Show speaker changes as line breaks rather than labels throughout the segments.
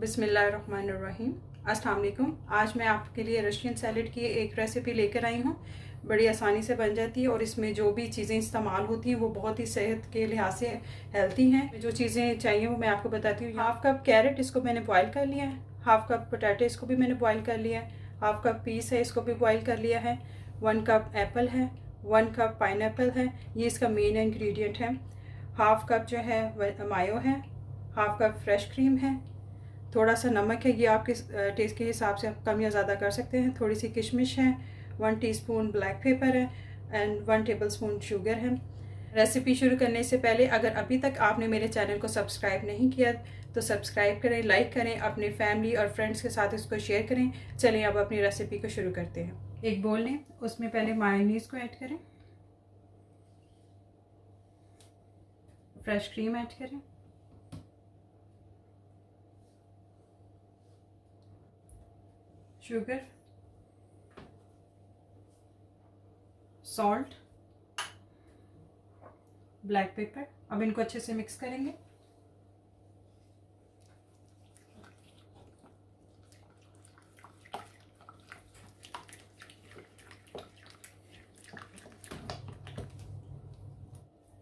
बिस्मिल्लाहिर्रहमानिर्रहीम। अस्सलाम वालेकुम। आज मैं आपके लिए रशियन सैलेड की एक रेसिपी लेकर आई हूँ। बड़ी आसानी से बन जाती है और इसमें जो भी चीज़ें इस्तेमाल होती हैं वो बहुत ही सेहत के लिहाज से हेल्दी हैं। जो चीज़ें चाहिए वो मैं आपको बताती हूँ। हाफ़ कप कैरेट, इसको मैंने बॉयल कर लिया है। हाफ़ कप पोटैटो, इसको भी मैंने बॉयल कर लिया है। हाफ़ कप पीस है, इसको भी बॉयल कर लिया है। 1 कप एप्पल है, 1 कप पाइनएप्पल है, ये इसका मेन इंग्रेडिएंट है। हाफ़ कप जो है मायो है, हाफ़ कप फ्रेश क्रीम है, थोड़ा सा नमक है, ये आपके टेस्ट के हिसाब से आप कम या ज़्यादा कर सकते हैं। थोड़ी सी किशमिश है, 1 टीस्पून ब्लैक पेपर है एंड 1 टेबलस्पून शुगर है। रेसिपी शुरू करने से पहले अगर अभी तक आपने मेरे चैनल को सब्सक्राइब नहीं किया तो सब्सक्राइब करें, लाइक करें, अपने फैमिली और फ्रेंड्स के साथ इसको शेयर करें। चलें अब अपनी रेसिपी को शुरू करते हैं। एक बोल लें, उसमें पहले मायोनीज़ को ऐड करें, फ्रेश क्रीम ऐड करें, शुगर, सॉल्ट, ब्लैक पेपर। अब इनको अच्छे से मिक्स करेंगे।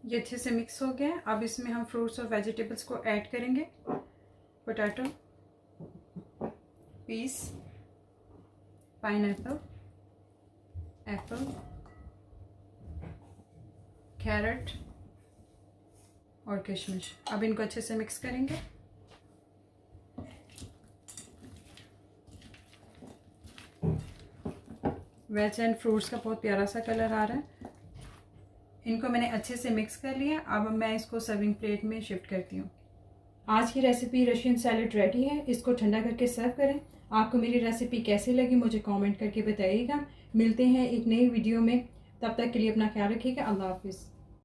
ये अच्छे से मिक्स हो गया। अब इसमें हम फ्रूट्स और वेजिटेबल्स को ऐड करेंगे। Potato, peas, pineapple, apple, carrot और किशमिश। अब इनको अच्छे से मिक्स करेंगे। वेज एंड फ्रूट्स का बहुत प्यारा सा कलर आ रहा है। इनको मैंने अच्छे से मिक्स कर लिया। अब मैं इसको सर्विंग प्लेट में शिफ्ट करती हूँ। आज की रेसिपी रशियन सैलेड रेडी है। इसको ठंडा करके सर्व करें। आपको मेरी रेसिपी कैसी लगी मुझे कमेंट करके बताइएगा। मिलते हैं एक नई वीडियो में, तब तक के लिए अपना ख्याल रखिएगा। अल्लाह हाफिज़।